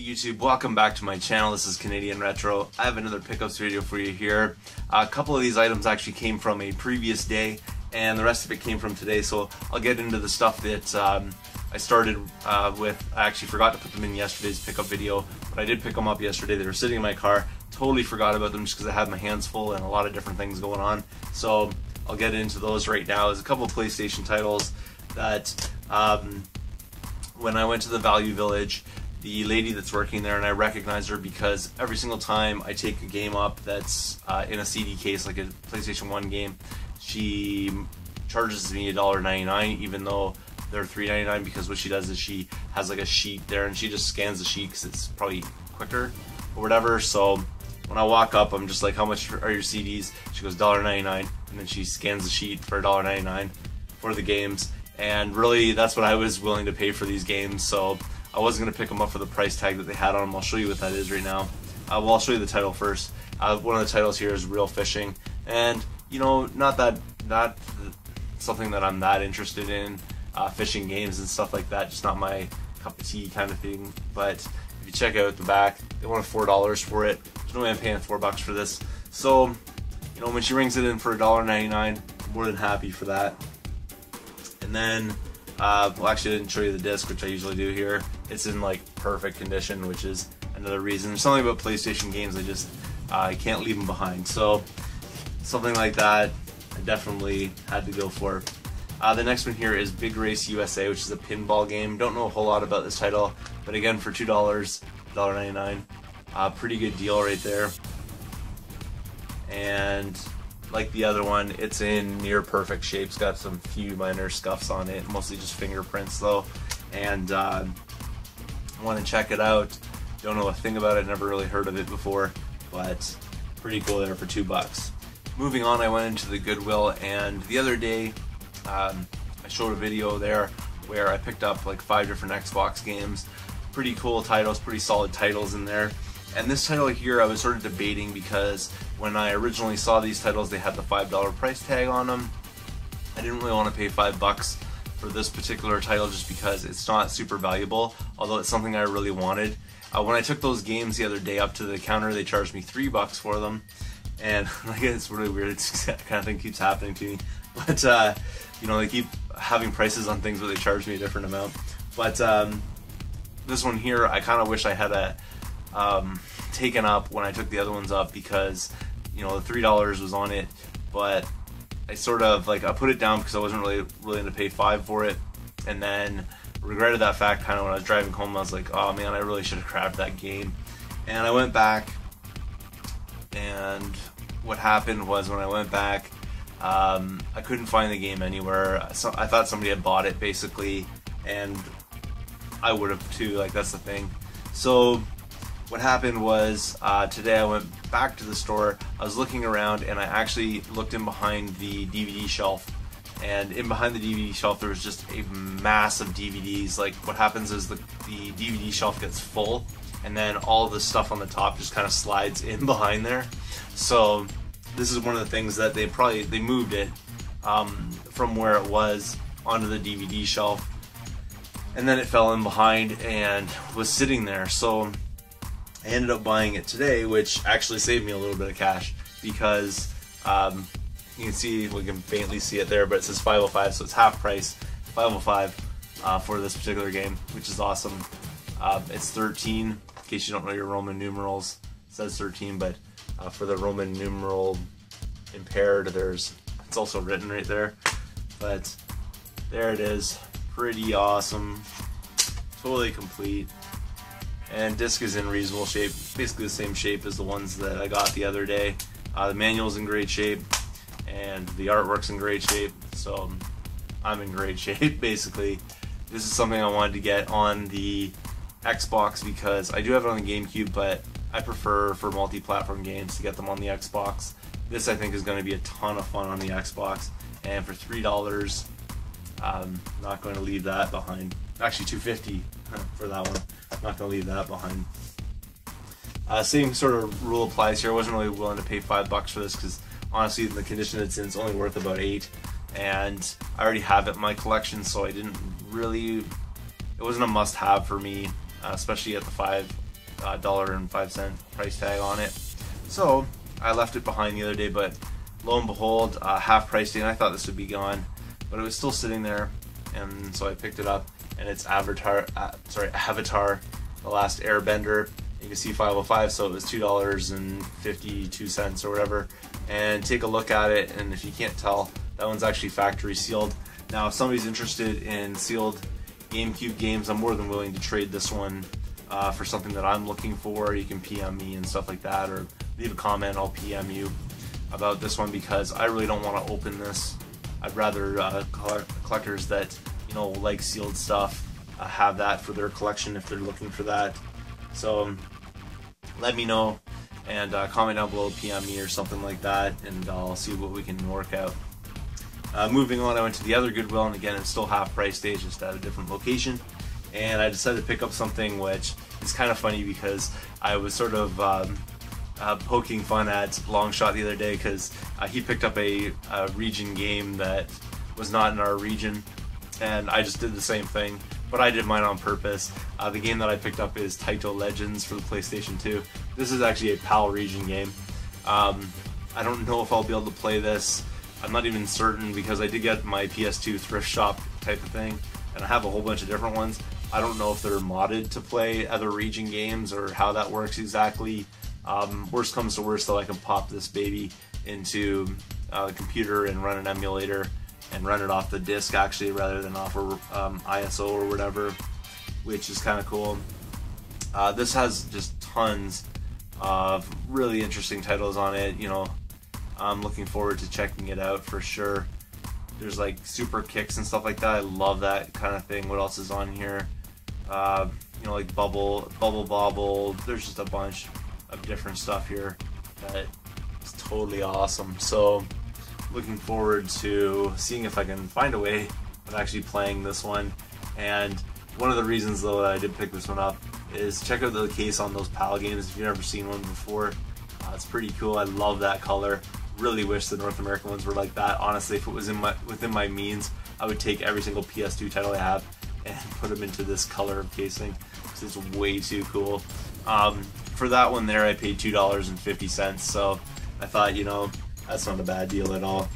YouTube, welcome back to my channel. This is Canadian Retro. I have another pickups video for you here. A couple of these items actually came from a previous day and the rest of it came from today, so I'll get into the stuff that I started with. I actually forgot to put them in yesterday's pickup video, but I did pick them up yesterday. They were sitting in my car. Totally forgot about them just because I had my hands full and a lot of different things going on. So I'll get into those right now. There's a couple of PlayStation titles that when I went to the Value Village, the lady that's working there, and I recognized her because every single time I take a game up that's in a CD case, like a PlayStation 1 game, she charges me $1.99, even though they're $3.99, because what she does is she has like a sheet there and she just scans the sheet because it's probably quicker or whatever. So when I walk up, I'm just like, how much are your CDs? She goes, $1.99, and then she scans the sheet for $1.99 for the games. And really, that's what I was willing to pay for these games, so I wasn't going to pick them up for the price tag that they had on them. I'll show you what that is right now. Well, I'll show you the title first. One of the titles here is Real Fishing, and you know, not something that I'm that interested in, fishing games and stuff like that, just not my cup of tea kind of thing. But if you check out the back, they wanted $4 for it. There's no way I'm paying $4 for this. So, you know, when she rings it in for $1.99, I'm more than happy for that. And then, well, actually I didn't show you the disc, which I usually do here. It's in like perfect condition, which is another reason. There's something about PlayStation games, I can't leave them behind. So something like that, I definitely had to go for. The next one here is Big Race USA, which is a pinball game. Don't know a whole lot about this title, but again, for $2, $1.99, pretty good deal right there. And like the other one, it's in near perfect shape. It's got some few minor scuffs on it, mostly just fingerprints though. And I want to check it out. Don't know a thing about it, never really heard of it before, but pretty cool there for $2. Moving on, I went into the Goodwill, and the other day I showed a video there where I picked up like 5 different Xbox games. Pretty cool titles, pretty solid titles in there. And this title here I was sort of debating because when I originally saw these titles, they had the $5 price tag on them. I didn't really want to pay $5 for this particular title just because it's not super valuable, although it's something I really wanted. When I took those games the other day up to the counter, they charged me $3 for them. And like, it's really weird, it's that kind of thing keeps happening to me. But you know, they keep having prices on things, but they charge me a different amount. But this one here, I kind of wish I had taken up when I took the other ones up, because you know, the $3 was on it, but I sort of like, I put it down because I wasn't really willing to pay $5 for it, and then regretted that fact kind of when I was driving home. I was like, oh man, I really should have grabbed that game. And I went back, and what happened was when I went back, I couldn't find the game anywhere. So I thought somebody had bought it basically, and I would have too, like that's the thing. So what happened was today I went back to the store, I was looking around, and I actually looked in behind the DVD shelf, and in behind the DVD shelf there was just a mass of DVDs. Like what happens is the DVD shelf gets full, and then all the stuff on the top just kind of slides in behind there. So this is one of the things that they moved it from where it was onto the DVD shelf, and then it fell in behind and was sitting there. So I ended up buying it today, which actually saved me a little bit of cash, because you can see, we can faintly see it there, but it says $5.05, so it's half price, $5.05 for this particular game, which is awesome. It's 13, in case you don't know your Roman numerals, it says 13, but for the Roman numeral impaired, it's also written right there. But there it is, pretty awesome, totally complete. And disc is in reasonable shape, basically the same shape as the ones that I got the other day. The manual's in great shape, and the artwork's in great shape, so I'm in great shape basically. This is something I wanted to get on the Xbox because I do have it on the GameCube, but I prefer for multi-platform games to get them on the Xbox. This I think is going to be a ton of fun on the Xbox, and for $3, I'm not going to leave that behind. Actually $2.50 for that one. Not going to leave that behind. Same sort of rule applies here. I wasn't really willing to pay $5 for this because honestly, in the condition it's in, it's only worth about $8, and I already have it in my collection, so I didn't really, it wasn't a must-have for me, especially at the $1.05 price tag on it. So I left it behind the other day, but lo and behold, half price tag. I thought this would be gone, but it was still sitting there, and so I picked it up. And it's Avatar, The Last Airbender. You can see 505, so it was $2.52 or whatever. And take a look at it, and if you can't tell, that one's actually factory sealed. Now, if somebody's interested in sealed GameCube games, I'm more than willing to trade this one for something that I'm looking for. You can PM me and stuff like that, or leave a comment, I'll PM you about this one, because I really don't want to open this. I'd rather collectors that, you know, like sealed stuff have that for their collection if they're looking for that. So let me know, and comment down below, PM me or something like that, and I'll see what we can work out. Moving on, I went to the other Goodwill, and again, it's still half price stage, just at a different location. And I decided to pick up something which is kind of funny, because I was sort of poking fun at Longshot the other day, because he picked up a region game that was not in our region, and I just did the same thing, but I did mine on purpose. The game that I picked up is Taito Legends for the PlayStation 2. This is actually a PAL region game. I don't know if I'll be able to play this. I'm not even certain, because I did get my PS2 thrift shop type of thing, and I have a whole bunch of different ones. I don't know if they're modded to play other region games or how that works exactly. Worst comes to worst, though, I can pop this baby into the computer and run an emulator and run it off the disc, actually, rather than off ISO or whatever, which is kind of cool. This has just tons of really interesting titles on it. You know, I'm looking forward to checking it out for sure. There's like super kicks and stuff like that. I love that kind of thing. What else is on here? You know, like Bubble Bobble. There's just a bunch of different stuff here that is totally awesome. So looking forward to seeing if I can find a way of actually playing this one. And one of the reasons, though, that I did pick this one up is check out the case on those PAL games if you've never seen one before. It's pretty cool. I love that color. Really wish the North American ones were like that. Honestly, if it was within my means, I would take every single PS2 title I have and put them into this color of casing, because it's way too cool. For that one there, I paid $2.50, so I thought, you know, that's not a bad deal at all.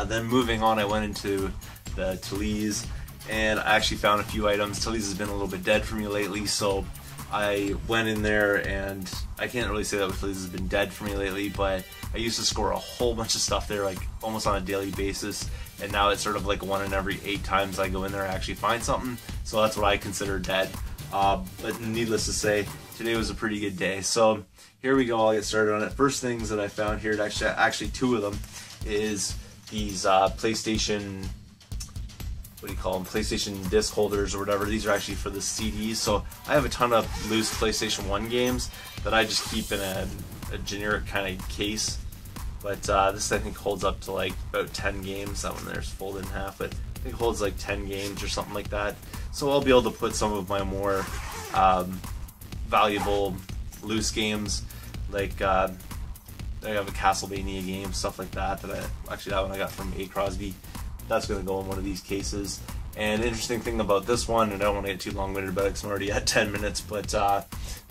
Then moving on, I went into the Talese, and I actually found a few items. Talese has been a little bit dead for me lately, so I went in there, and I can't really say that Talese has been dead for me lately, but I used to score a whole bunch of stuff there, like almost on a daily basis, and now it's sort of like 1 in every 8 times I go in there I actually find something, so that's what I consider dead. But needless to say, today was a pretty good day. So here we go, I'll get started on it. First things that I found here, actually 2 of them, is these PlayStation, what do you call them, PlayStation disc holders or whatever. These are actually for the CDs. So I have a ton of loose PlayStation 1 games that I just keep in a generic kind of case. But this I think holds up to like about 10 games. That one there's folded in half, but I think it holds like 10 games or something like that. So I'll be able to put some of my more valuable loose games, like I have a Castlevania game, stuff like that. Actually that one I got from A. Crosby. That's going to go in one of these cases. And interesting thing about this one, and I don't want to get too long-winded about it because I'm already at 10 minutes, but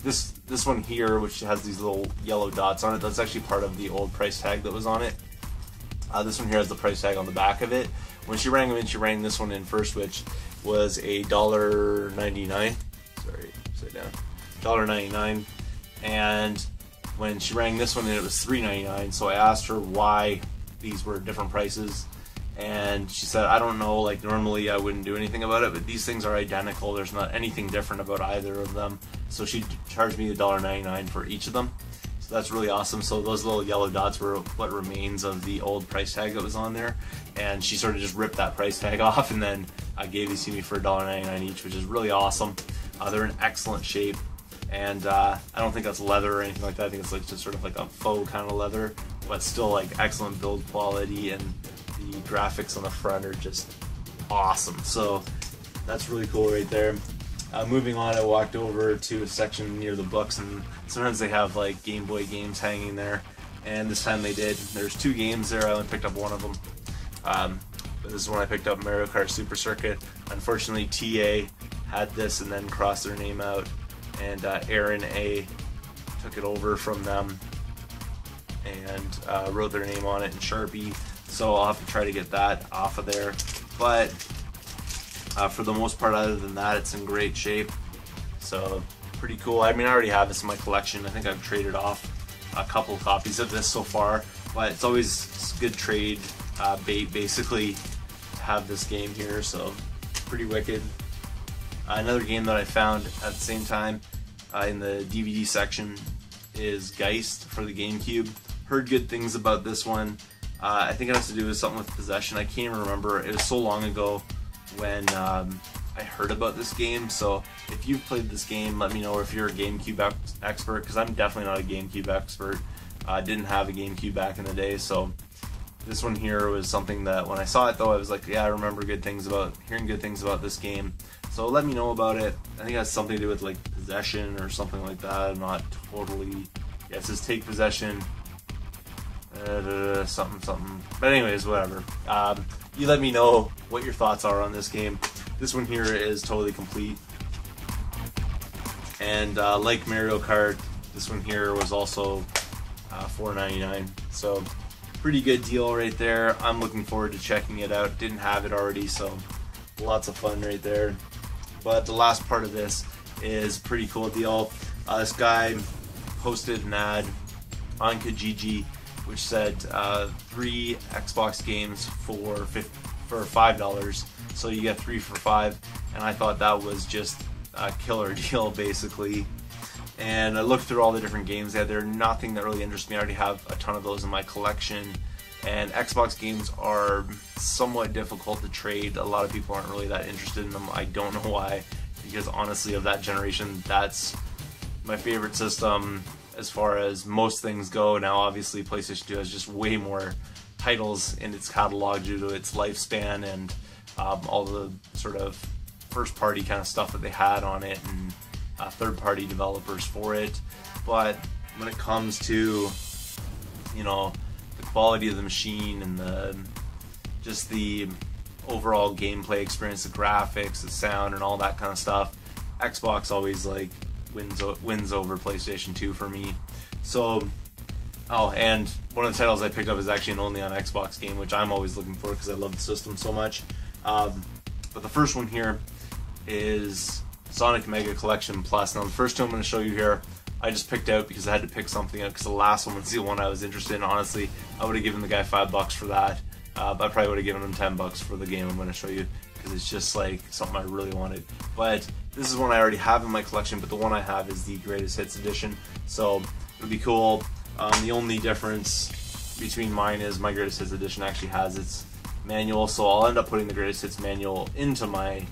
this one here, which has these little yellow dots on it, that's actually part of the old price tag that was on it. This one here has the price tag on the back of it. When she rang them in, she rang this one in first, which was a $1.99. Sorry, upside down. $1.99. And when she rang this one in, it was $3.99. So I asked her why these were different prices, and she said, I don't know, like normally I wouldn't do anything about it, but these things are identical. There's not anything different about either of them. So she charged me $1.99 for each of them. So that's really awesome. So those little yellow dots were what remains of the old price tag that was on there, and she sort of just ripped that price tag off and then gave these to me for $1.99 each, which is really awesome. They're in excellent shape, and I don't think that's leather or anything like that. I think it's like just sort of like a faux kind of leather, but still like excellent build quality, and the graphics on the front are just awesome. So that's really cool right there. Moving on, I walked over to a section near the books, and sometimes they have like Game Boy games hanging there, and this time they did. There's 2 games there. I only picked up one of them. But this is one I picked up, Mario Kart Super Circuit. Unfortunately, TA had this and then crossed their name out and Aaron A took it over from them and wrote their name on it in Sharpie. So I'll have to try to get that off of there. But for the most part, other than that, it's in great shape. So pretty cool. I mean, I already have this in my collection. I think I've traded off a couple copies of this so far, but it's always good trade bait, basically, to have this game here. So pretty wicked. Another game that I found at the same time in the DVD section is Geist for the GameCube. Heard good things about this one. I think it has to do with something with possession. I can't even remember. It was so long ago when I heard about this game. So if you've played this game, let me know if you're a GameCube expert, because I'm definitely not a GameCube expert. I didn't have a GameCube back in the day, so this one here was something that when I saw it though, I was like, yeah, I remember hearing good things about this game. So let me know about it. I think it has something to do with like possession or something like that. I'm not totally, yeah, it says take possession, something. But anyways, whatever. You let me know what your thoughts are on this game. This one here is totally complete. And like Mario Kart, this one here was also $4.99. So pretty good deal right there. I'm looking forward to checking it out. Didn't have it already, so lots of fun right there. But the last part of this is a pretty cool deal. This guy posted an ad on Kijiji which said 3 Xbox games for $5, so you get 3 for $5, and I thought that was just a killer deal, basically. And I looked through all the different games they had there. Nothing that really interests me. I already have a ton of those in my collection, and Xbox games are somewhat difficult to trade. A lot of people aren't really that interested in them. I don't know why, because honestly, of that generation, that's my favorite system as far as most things go. Now obviously PlayStation 2 has just way more titles in its catalog due to its lifespan and all the sort of first party kind of stuff that they had on it, and third party developers for it. But when it comes to, you know, the quality of the machine and just the overall gameplay experience, the graphics, the sound, and all that kind of stuff, Xbox always like wins over PlayStation 2 for me. So, oh, and one of the titles I picked up is actually an only on Xbox game, which I'm always looking for because I love the system so much. But the first one here is Sonic Mega Collection Plus. Now the first two I'm going to show you here, I just picked out because I had to pick something out because the last one was the one I was interested in. Honestly, I would have given the guy $5 for that. I probably would have given him $10 for the game I'm going to show you, because it's just like something I really wanted. But this is one I already have in my collection, but the one I have is the Greatest Hits Edition, so it would be cool. The only difference between mine is my Greatest Hits Edition actually has its manual, so I'll end up putting the Greatest Hits manual into my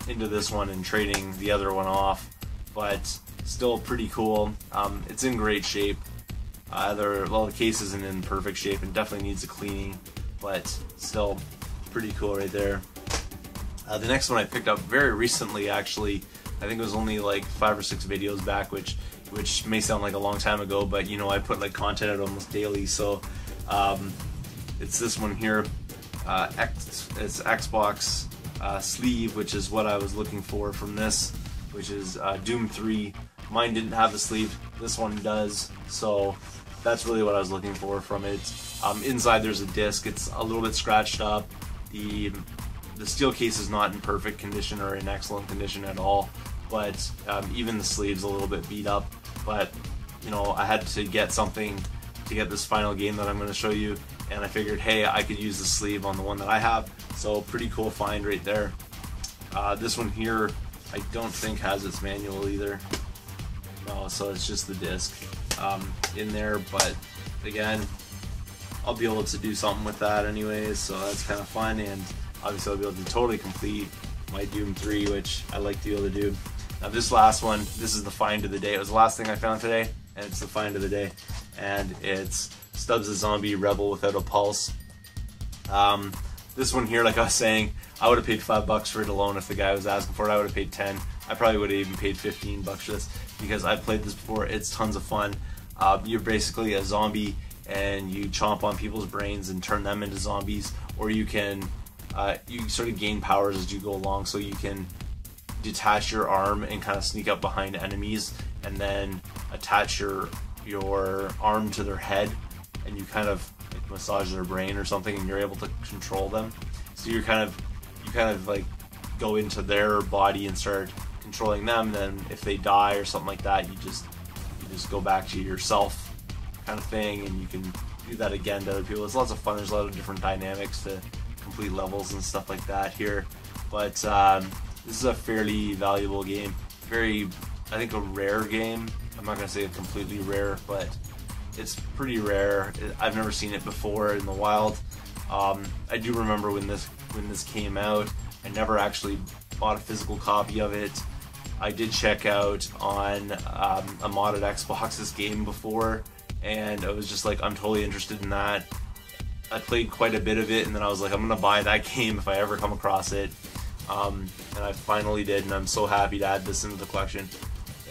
into this one and trading the other one off. But still pretty cool. It's in great shape. Well, the case isn't in perfect shape and definitely needs a cleaning, but still pretty cool right there. The next one I picked up very recently, actually. I think it was only like 5 or 6 videos back, which may sound like a long time ago, but you know, I put like content out almost daily. So it's this one here. It's Xbox sleeve, which is what I was looking for from this, which is Doom 3. Mine didn't have the sleeve, this one does, so that's really what I was looking for from it. Inside there's a disc. It's a little bit scratched up. The steel case is not in perfect condition or in excellent condition at all, but even the sleeve's a little bit beat up. But you know, I had to get something to get this final game that I'm going to show you, and I figured, hey, I could use the sleeve on the one that I have, so pretty cool find right there. This one here I don't think has its manual either. No, so it's just the disc in there, but again, I'll be able to do something with that anyways, so that's kind of fun, and obviously I'll be able to totally complete my Doom 3, which I like to be able to do. Now this last one, this is the find of the day. It was the last thing I found today, and it's the find of the day, and it's Stubbs the Zombie Rebel Without a Pulse. This one here, like I was saying, I would have paid $5 for it alone. If the guy was asking for it, I would have paid 10. I probably would have even paid $15 for this, because I've played this before. It's tons of fun. You're basically a zombie and you chomp on people's brains and turn them into zombies, or you can you sort of gain powers as you go along, so you can detach your arm and kind of sneak up behind enemies, and then attach your arm to their head, and you kind of like massage their brain or something, and you're able to control them. So you kind of like go into their body and start controlling them. And then if they die or something like that, you just go back to yourself, kind of thing, and you can do that again to other people. It's lots of fun. There's a lot of different dynamics to complete levels and stuff like that here. But this is a fairly valuable game. Very, I think, a rare game. I'm not gonna say completely rare, but it's pretty rare. I've never seen it before in the wild. I do remember when this came out. I never actually bought a physical copy of it. I did check out on a modded Xbox this game before, and I was just like, I'm totally interested in that. I played quite a bit of it, and then I was like, I'm gonna buy that game if I ever come across it. And I finally did, and I'm so happy to add this into the collection.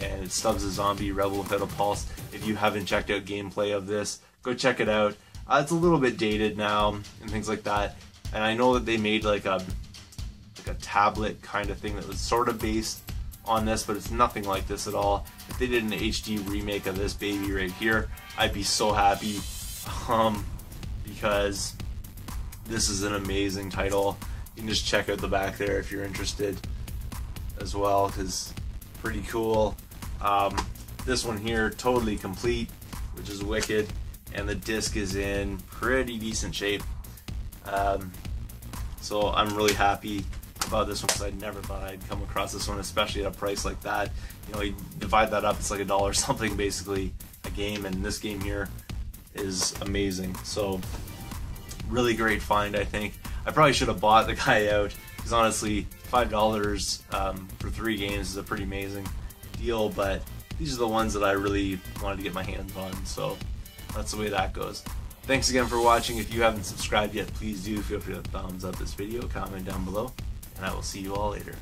And it's Stubbs the Zombie Rebel Without a Pulse. If you haven't checked out gameplay of this, go check it out. It's a little bit dated now and things like that. And I know that they made like a tablet kind of thing that was sort of based on this, but it's nothing like this at all. If they did an HD remake of this baby right here, I'd be so happy, because this is an amazing title. You can just check out the back there if you're interested as well, because pretty cool. This one here, totally complete, which is wicked, and the disc is in pretty decent shape. So I'm really happy about this one, because I never thought I'd come across this one, especially at a price like that. You know, you divide that up, it's like $1 something basically a game, and this game here is amazing. So really great find, I think. I probably should have bought the guy out, because honestly, $5 for 3 games is a pretty amazing deal, but these are the ones that I really wanted to get my hands on, so that's the way that goes. Thanks again for watching. If you haven't subscribed yet, please do. Feel free to thumbs up this video, comment down below, and I will see you all later.